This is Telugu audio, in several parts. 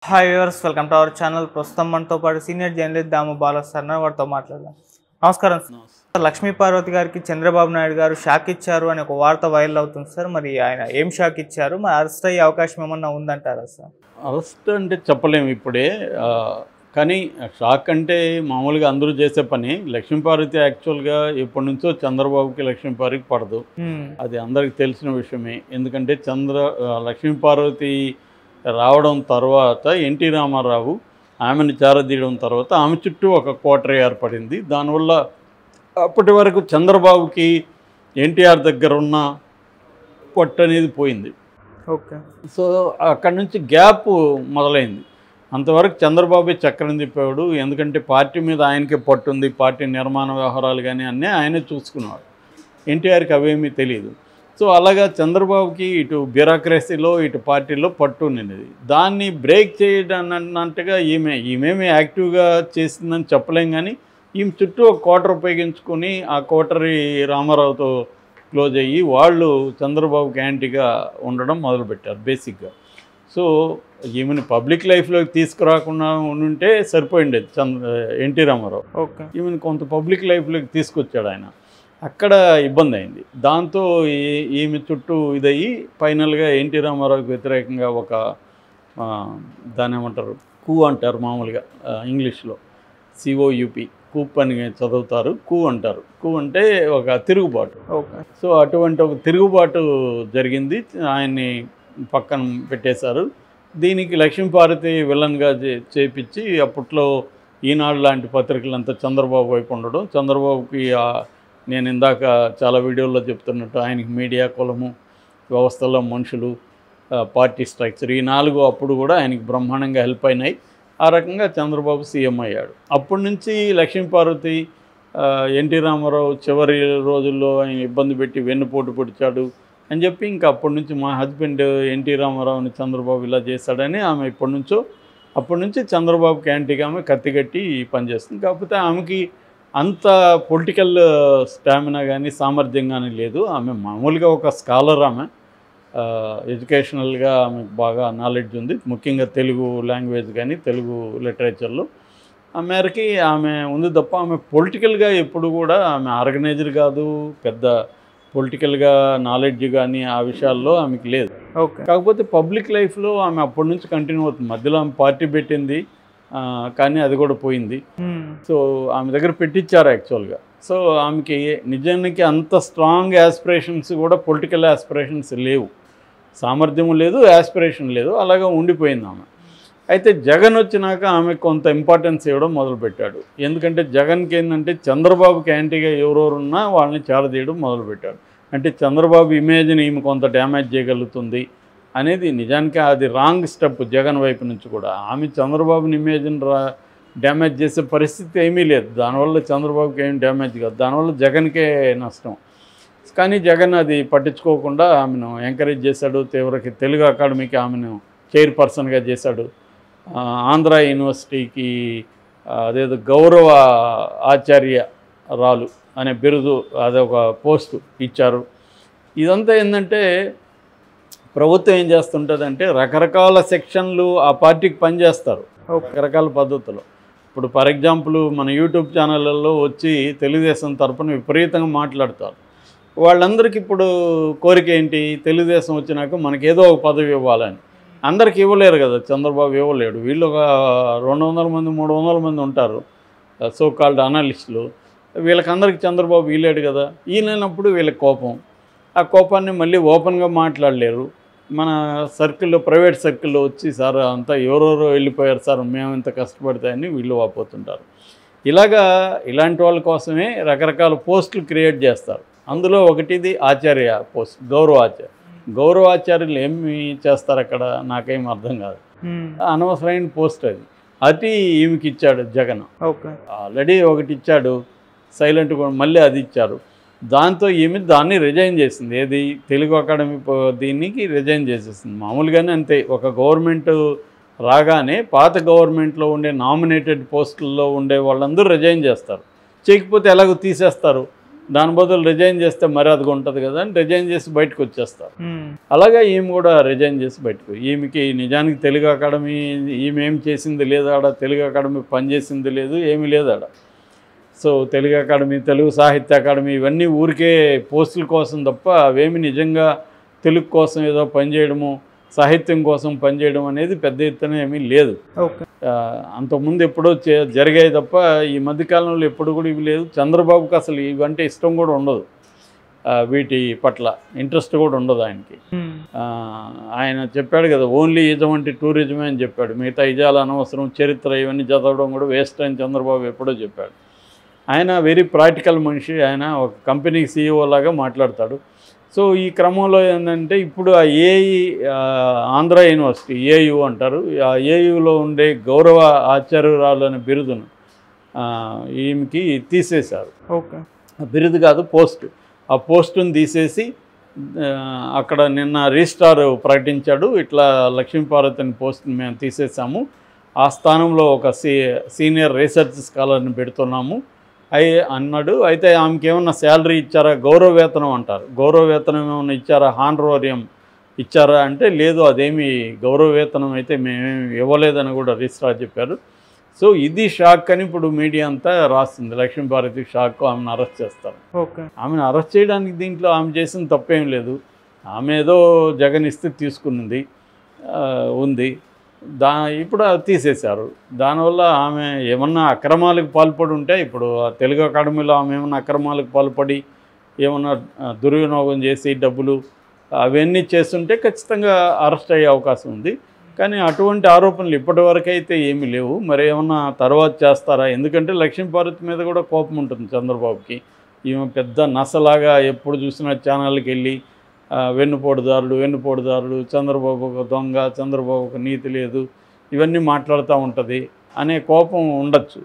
Hi viewers, welcome to our channel. ప్రస్తుతం మనతో పాటు సీనియర్ జర్నలిస్ట్ దాము బాలా సార్ వారితో మాట్లాడదాం. నమస్కారం సార్. లక్ష్మీ పార్వతి గారికి చంద్రబాబు నాయుడు గారు షాక్ ఇచ్చారు అని ఒక వార్త వైరల్ అవుతుంది సార్. మరి ఆయన ఏం షాక్ ఇచ్చారు? మరి అరెస్ట్ అయ్యే అవకాశం ఏమన్నా ఉందంటారా సార్? అరెస్ట్ అంటే చెప్పలేము ఇప్పుడే. కానీ షాక్ అంటే మామూలుగా అందరూ చేసే పని. లక్ష్మీపార్వతి యాక్చువల్గా ఎప్పటి నుంచో చంద్రబాబుకి లక్ష్మీపార్వతికి పడదు, అది అందరికి తెలిసిన విషయమే. ఎందుకంటే లక్ష్మీపార్వతి రావడం తర్వాత ఎన్టీ రామారావు ఆమెను చేరదీయడం తర్వాత ఆమె చుట్టూ ఒక కోటరీ ఏర్పడింది. దానివల్ల అప్పటి వరకు చంద్రబాబుకి ఎన్టీఆర్ దగ్గర ఉన్న పట్టు అనేది పోయింది. ఓకే. సో అక్కడి నుంచి గ్యాప్ మొదలైంది. అంతవరకు చంద్రబాబు చక్రం తిప్పేవాడు, ఎందుకంటే పార్టీ మీద ఆయనకే పట్టుంది, పార్టీ నిర్మాణ వ్యవహారాలు కానీ అన్నీ ఆయనే చూసుకున్నాడు. ఎన్టీఆర్కి అవేమీ తెలియదు. సో అలాగా చంద్రబాబుకి ఇటు బ్యూరోక్రసీలో ఇటు పార్టీలో పట్టు ఉన్నది. దాన్ని బ్రేక్ చేయడం అన్నట్టుగా ఈమెమి యాక్టివ్గా చేసిందని చెప్పలేం. కానీ ఈమె చుట్టూ ఒక కోటర్ ఉపయోగించుకొని ఆ కోటరీ రామారావుతో క్లోజ్ అయ్యి వాళ్ళు చంద్రబాబుకి యాంటీగా ఉండడం మొదలుపెట్టారు బేసిక్గా. సో ఈమెను పబ్లిక్ లైఫ్లోకి తీసుకురాకుండా ఉంటే సరిపోయిండేది ఎన్టీ రామారావు. ఓకే. ఈమెను కొంత పబ్లిక్ లైఫ్లోకి తీసుకొచ్చాడు ఆయన. అక్కడ ఇబ్బంది అయింది. దాంతో ఈమె చుట్టూ ఇదయ్యి ఫైనల్గా ఎన్టీ రామారావుకి వ్యతిరేకంగా ఒక దాన్ని ఏమంటారు, కూ అంటారు మామూలుగా ఇంగ్లీష్లో, COUP, కూప్ అని చదువుతారు, కూ అంటారు. కూ అంటే ఒక తిరుగుబాటు. ఓకే. సో అటువంటి ఒక తిరుగుబాటు జరిగింది, ఆయన్ని పక్కన పెట్టేశారు. దీనికి లక్ష్మీపార్వతి విలన్గా చేపించి అప్పట్లో ఈనాడు లాంటి పత్రికలంతా చంద్రబాబు వైపు ఉండడం, చంద్రబాబుకి నేను ఇందాక చాలా వీడియోల్లో చెప్తున్నట్టు ఆయనకి మీడియా, కులము, వ్యవస్థలో మనుషులు, పార్టీ స్ట్రక్చర్, ఈ 4 అప్పుడు కూడా ఆయనకి బ్రహ్మాండంగా హెల్ప్ అయినాయి. ఆ రకంగా చంద్రబాబు సీఎం అయ్యాడు. అప్పటి నుంచి లక్ష్మీపార్వతి ఎన్టీ రామారావు చివరి రోజుల్లో ఆయన ఇబ్బంది పెట్టి వెన్నుపోటు పొడిచాడు అని చెప్పి ఇంకా అప్పటి నుంచి మా హస్బెండ్ ఎన్టీ రామారావుని చంద్రబాబు ఇలా చేశాడని ఆమె అప్పటి నుంచి చంద్రబాబుకి యాంటీగా ఆమె కత్తిగట్టి పనిచేస్తుంది. కాకపోతే ఆమెకి అంత పొలిటికల్ స్టామినా కానీ సామర్థ్యం కానీ లేదు. ఆమె మామూలుగా ఒక స్కాలర్. ఆమె ఎడ్యుకేషనల్గా ఆమెకు బాగా నాలెడ్జ్ ఉంది, ముఖ్యంగా తెలుగు లాంగ్వేజ్ కానీ తెలుగు లిటరేచర్లో ఆ మేరకి ఆమె ఉంది తప్ప ఆమె పొలిటికల్గా ఎప్పుడు కూడా ఆమె ఆర్గనైజర్ కాదు, పెద్ద పొలిటికల్గా నాలెడ్జ్ కానీ ఆ విషయాల్లో ఆమెకి లేదు. ఓకే. కాకపోతే పబ్లిక్ లైఫ్లో ఆమె అప్పటి నుంచి కంటిన్యూ అవుతుంది. మధ్యలో ఆమె పార్టీ పెట్టింది, కానీ అది కూడా పోయింది. సో ఆమె దగ్గర పెట్టించారు యాక్చువల్గా. సో ఆమెకి నిజానికి అంత స్ట్రాంగ్ యాస్పిరేషన్స్ కూడా, పొలిటికల్ యాస్పిరేషన్స్ లేవు, సామర్థ్యం లేదు, యాస్పిరేషన్ లేదు, అలాగా ఉండిపోయింది ఆమె. అయితే జగన్ వచ్చినాక ఆమె కొంత ఇంపార్టెన్స్ ఇవ్వడం మొదలుపెట్టాడు. ఎందుకంటే జగన్కి ఏంటంటే చంద్రబాబుకి యాంటీగా ఎవరెవరున్నా వాళ్ళని చేరదీయడం మొదలుపెట్టాడు. అంటే చంద్రబాబు ఇమేజ్ని ఈమె కొంత డ్యామేజ్ చేయగలుగుతుంది అనేది నిజానికి అది రాంగ్ స్టెప్ జగన్ వైపు నుంచి కూడా. ఆమె చంద్రబాబుని ఇమేజ్ని డ్యామేజ్ చేసే పరిస్థితి ఏమీ లేదు. దానివల్ల చంద్రబాబుకి ఏం డ్యామేజ్ కాదు, దానివల్ల జగన్కే నష్టం. కానీ జగన్ అది పట్టించుకోకుండా ఆమెను ఎంకరేజ్ చేశాడు. తెలుగు అకాడమీకి ఆమెను చైర్పర్సన్గా చేశాడు. ఆంధ్ర యూనివర్సిటీకి అదేదో గౌరవ ఆచార్యరాలు అనే బిరుదు, అదొక పోస్టు ఇచ్చారు. ఇదంతా ఏంటంటే ప్రభుత్వం ఏం చేస్తుంటుందంటే రకరకాల సెక్షన్లు ఆ పార్టీకి పనిచేస్తారు రకరకాల పద్ధతులు. ఇప్పుడు ఫర్ ఎగ్జాంపుల్ మన యూట్యూబ్ ఛానళ్ళల్లో వచ్చి తెలుగుదేశం తరపున విపరీతంగా మాట్లాడతారు. వాళ్ళందరికీ ఇప్పుడు కోరిక ఏంటి, తెలుగుదేశం వచ్చినాక మనకేదో ఒక పదవి ఇవ్వాలని. అందరికి ఇవ్వలేరు కదా, చంద్రబాబు ఇవ్వలేడు. వీళ్ళు ఒక 200 మంది 300 మంది ఉంటారు సో కాల్డ్ అనలిస్టులు. వీళ్ళకందరికి చంద్రబాబు ఇవ్వలేడు కదా. ఈయనప్పుడు వీళ్ళకి కోపం, ఆ కోపాన్ని మళ్ళీ ఓపెన్గా మాట్లాడలేరు. మన సర్కిల్లో, ప్రైవేట్ సర్కిల్లో వచ్చి సార్ అంతా ఎవరెవరో వెళ్ళిపోయారు సార్, మేము ఇంత కష్టపడతాయని వీళ్ళు వాపోతుంటారు. ఇలాంటి వాళ్ళ కోసమే రకరకాల పోస్టులు క్రియేట్ చేస్తారు. అందులో ఒకటిది ఆచార్య పోస్ట్, గౌరవాచార్యులు ఏమి చేస్తారు అక్కడ నాకేం అర్థం కాదు. అనవసరమైన పోస్ట్ అది ఈమెకి ఇచ్చాడు జగన్. ఓకే. ఆల్రెడీ ఒకటి ఇచ్చాడు సైలెంట్గా, మళ్ళీ అది ఇచ్చారు. దాంతో ఈమె దాన్ని రిజైన్ చేసింది. ఏది, తెలుగు అకాడమీ దీనికి రిజైన్ చేసేసింది. మామూలుగానే అంతే, ఒక గవర్నమెంట్ రాగానే పాత గవర్నమెంట్లో ఉండే నామినేటెడ్ పోస్టుల్లో ఉండే వాళ్ళందరూ రిజైన్ చేస్తారు. చేయకపోతే ఎలాగో తీసేస్తారు. దాని బదులు రిజైన్ చేస్తే మర్యాదగా ఉంటుంది కదా అని రిజైన్ చేసి బయటకు వచ్చేస్తారు. అలాగే ఈమె కూడా రిజైన్ చేసి బయటకు, ఈమెకి నిజానికి తెలుగు అకాడమీ ఈమె ఏం చేసింది లేదు, ఆడ తెలుగు అకాడమీ పనిచేసింది లేదు, ఏమీ లేదు ఆడ. సో తెలుగు అకాడమీ, తెలుగు సాహిత్య అకాడమీ ఇవన్నీ ఊరికే పోస్టుల కోసం తప్ప అవేమి నిజంగా తెలుగు కోసం ఏదో పనిచేయడము, సాహిత్యం కోసం పనిచేయడం అనేది పెద్ద ఎత్తున ఏమీ లేదు. అంతకుముందు ఎప్పుడో జరిగాయి తప్ప ఈ మధ్యకాలంలో ఎప్పుడు కూడా ఇవి లేదు. చంద్రబాబుకి అసలు ఇవంటే ఇష్టం కూడా ఉండదు, వీటి పట్ల ఇంట్రెస్ట్ కూడా ఉండదు ఆయనకి. ఆయన చెప్పాడు కదా, ఓన్లీ ఇజం అంటే టూరిజమే అని చెప్పాడు, మిగతా ఇజాలు అనవసరం, చరిత్ర ఇవన్నీ చదవడం కూడా వేస్ట్ అని చంద్రబాబు ఎప్పుడో చెప్పాడు. ఆయన వెరీ ప్రాక్టికల్ మనిషి, ఆయన ఒక కంపెనీకి CEO లాగా మాట్లాడతాడు. సో ఈ క్రమంలో ఏంటంటే ఇప్పుడు ఆ ఏఈ ఆంధ్ర యూనివర్సిటీ ఏయు అంటారు, ఆ ఏయులో ఉండే గౌరవ ఆచార్యురాలు అనే బిరుదును ఈమెకి తీసేశారు. బిరుదు కాదు, పోస్టు. ఆ పోస్టును తీసేసి అక్కడ నిన్న రిజిస్ట్రార్ ప్రకటించాడు, ఇట్లా లక్ష్మీపార్వతి అనే పోస్టుని మేము తీసేసాము, ఆ స్థానంలో ఒక సీనియర్ రీసెర్చ్ స్కాలర్ని పెడుతున్నాము అన్నాడు. అయితే ఆమెకి ఏమన్నా శాలరీ ఇచ్చారా, గౌరవ వేతనం అంటారు, గౌరవ వేతనం ఏమన్నా ఇచ్చారా, హానరోరియం ఇచ్చారా అంటే లేదు, అదేమి గౌరవ వేతనం అయితే మేమేమి ఇవ్వలేదని కూడా రిజిస్ట్రార్ చెప్పారు. సో ఇది షాక్ అని ఇప్పుడు మీడియా అంతా రాస్తుంది. లక్ష్మీపార్వతి షాక్, ఆమెను అరెస్ట్ చేస్తారు. ఆమెను అరెస్ట్ చేయడానికి దీంట్లో ఆమె చేసిన తప్పేం లేదు, ఆమె ఏదో జగన్ ఇస్తే తీసుకున్నది ఉంది, ఇప్పుడు తీసేశారు. దానివల్ల ఆమె ఏమన్నా అక్రమాలకు పాల్పడి ఉంటే, ఇప్పుడు తెలుగు అకాడమీలో ఆమె ఏమన్నా అక్రమాలకు పాల్పడి ఏమన్నా దుర్వినియోగం చేసి డబ్బులు అవన్నీ చేస్తుంటే ఖచ్చితంగా అరెస్ట్ అయ్యే అవకాశం ఉంది. కానీ అటువంటి ఆరోపణలు ఇప్పటివరకు అయితే ఏమీ లేవు. మరి ఏమన్నా తర్వాత చేస్తారా? ఎందుకంటే లక్ష్మీపార్వతి మీద కూడా కోపం ఉంటుంది చంద్రబాబుకి. ఈమె పెద్ద నసలాగా ఎప్పుడు చూసినా ఛానల్కి వెళ్ళి వెన్నుపోటుదారుడు, చంద్రబాబు ఒక దొంగ, చంద్రబాబు ఒక నీతి లేదు, ఇవన్నీ మాట్లాడుతూ ఉంటుంది అనే కోపం ఉండొచ్చు.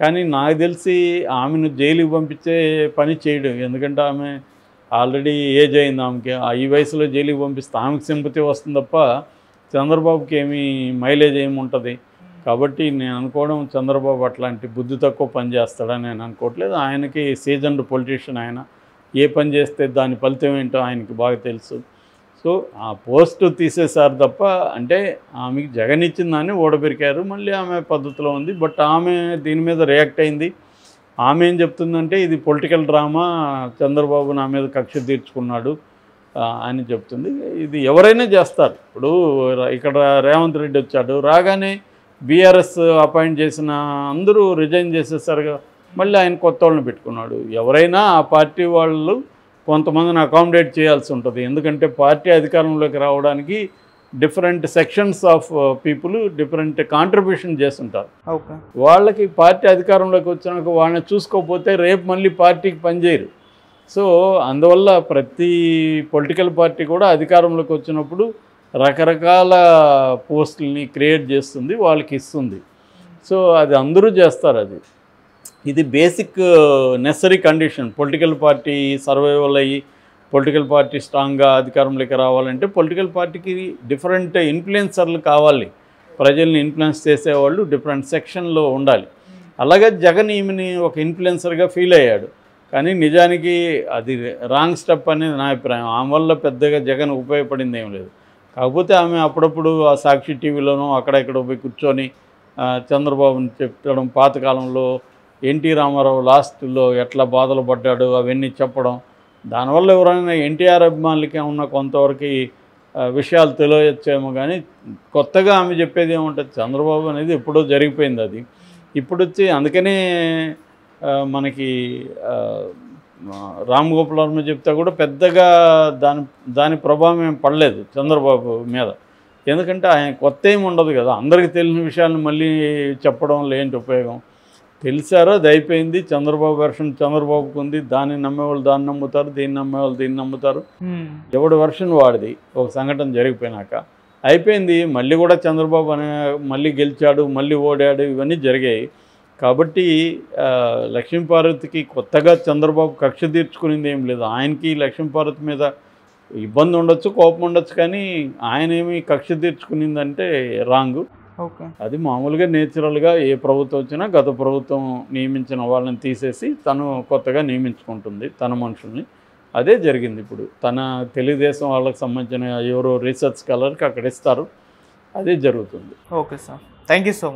కానీ నాకు తెలిసి ఆమెను జైలుకి పంపించే పని చేయడం, ఎందుకంటే ఆమె ఆల్రెడీ ఏజ్ అయింది ఆమెకి, ఈ వయసులో జైలుకి పంపిస్తే ఆమెకు సింపతి వస్తుంది తప్ప చంద్రబాబుకి ఏమీ మైలేజ్ ఏమి ఉంటుంది. కాబట్టి నేను అనుకోవడం చంద్రబాబు అట్లాంటి బుద్ధి తక్కువ పని చేస్తాడని నేను అనుకోవట్లేదు. ఆయనకి సీజన్డ్ పొలిటీషియన్, ఆయన ఏ పని చేస్తే దాని ఫలితం ఏంటో ఆయనకి బాగా తెలుసు. సో ఆ పోస్టు తీసేశారు తప్ప, అంటే ఆమెకి జగన్ ఇచ్చిన దాన్ని ఓడబెరికారు, మళ్ళీ ఆమె పద్ధతిలో ఉంది. బట్ ఆమె దీని మీద రియాక్ట్ అయింది. ఆమె ఏం చెప్తుందంటే ఇది పొలిటికల్ డ్రామా, చంద్రబాబు నా మీద కక్ష తీర్చుకున్నాడు అని చెప్తుంది. ఇది ఎవరైనా చేస్తారు. ఇప్పుడు ఇక్కడ రేవంత్ రెడ్డి వచ్చాడు, రాగానే బీఆర్ఎస్ అపాయింట్ చేసిన అందరూ రిజైన్ చేసేసారుగా, మళ్ళీ ఆయన కొత్త వాళ్ళని పెట్టుకున్నాడు. ఎవరైనా ఆ పార్టీ వాళ్ళు కొంతమందిని అకామిడేట్ చేయాల్సి ఉంటుంది, ఎందుకంటే పార్టీ అధికారంలోకి రావడానికి different sections of people different contribution చేస్తుంటారు. వాళ్ళకి పార్టీ అధికారంలోకి వచ్చినాక వాళ్ళని చూసుకోకపోతే రేపు మళ్ళీ పార్టీకి పనిచేయరు. సో అందువల్ల ప్రతి పొలిటికల్ పార్టీ కూడా అధికారంలోకి వచ్చినప్పుడు రకరకాల పోస్టుల్ని క్రియేట్ చేస్తుంది, వాళ్ళకి ఇస్తుంది. సో అది అందరూ చేస్తారు. ఇది basic necessary condition. Political party survival అయ్యి పొలిటికల్ పార్టీ స్ట్రాంగ్గా అధికారంలోకి రావాలంటే పొలిటికల్ పార్టీకి డిఫరెంట్ ఇన్ఫ్లుయెన్సర్లు కావాలి, ప్రజల్ని ఇన్ఫ్లుయెన్స్ చేసేవాళ్ళు డిఫరెంట్ సెక్షన్లో ఉండాలి. అలాగే జగన్ ఈమెని ఒక ఇన్ఫ్లుయెన్సర్గా ఫీల్ అయ్యాడు, కానీ నిజానికి అది రాంగ్ స్టెప్ అనేది నా అభిప్రాయం. ఆమె వల్ల పెద్దగా జగన్ ఉపయోగపడింది ఏం లేదు. కాకపోతే ఆమె అప్పుడప్పుడు ఆ సాక్షి టీవీలోనూ అక్కడెక్కడ పోయి కూర్చొని చంద్రబాబుని చెప్పడం, పాతకాలంలో ఎన్టీ రామారావు లాస్ట్లో ఎట్లా బాధలు పడ్డాడు అవన్నీ చెప్పడం, దానివల్ల ఎవరైనా ఎన్టీఆర్ అభిమానులకి ఉన్న కొంతవరకు విషయాలు తెలియచ్చేమో. కానీ కొత్తగా ఆమె చెప్పేది ఏముంటుంది, చంద్రబాబు అనేది ఎప్పుడో జరిగిపోయింది. అది ఇప్పుడు వచ్చి అందుకనే మనకి రామ్ గోపాల్ వర్మ చెప్తే కూడా పెద్దగా దాని ప్రభావం ఏం పడలేదు చంద్రబాబు మీద, ఎందుకంటే ఆయన కొత్త ఏమి ఉండదు కదా. అందరికీ తెలిసిన విషయాలను మళ్ళీ చెప్పడం ఏంటి ఉపయోగం? తెలిసారో అది అయిపోయింది. చంద్రబాబు వెర్షన్ చంద్రబాబుకు ఉంది, దాన్ని నమ్మేవాళ్ళు దాన్ని నమ్ముతారు, దీన్ని నమ్మేవాళ్ళు దీన్ని నమ్ముతారు. ఎవడు వెర్షన్ వాడిది. ఒక సంఘటన జరిగిపోయినాక అయిపోయింది. మళ్ళీ కూడా చంద్రబాబు మళ్ళీ గెలిచాడు, మళ్ళీ ఓడాడు, ఇవన్నీ జరిగాయి. కాబట్టి లక్ష్మీపార్వతికి కొత్తగా చంద్రబాబు కక్ష తీర్చుకునేది ఏం లేదు. ఆయనకి లక్ష్మీపార్వతి మీద ఇబ్బంది ఉండొచ్చు, కోపం ఉండొచ్చు, కానీ ఆయన ఏమి కక్ష తీర్చుకునిందంటే రాంగు. ఓకే. అది మామూలుగా నేచురల్గా ఏ ప్రభుత్వం వచ్చినా గత ప్రభుత్వం నియమించిన వాళ్ళని తీసేసి తను కొత్తగా నియమించుకుంటుంది తన మనుషుల్ని. అదే జరిగింది ఇప్పుడు. తన తెలుగుదేశం వాళ్ళకి సంబంధించిన ఎవరో రీసెర్చ్ స్కాలర్కి అక్కడ ఇస్తారు. అదే జరుగుతుంది. Okay sir, thank you so much.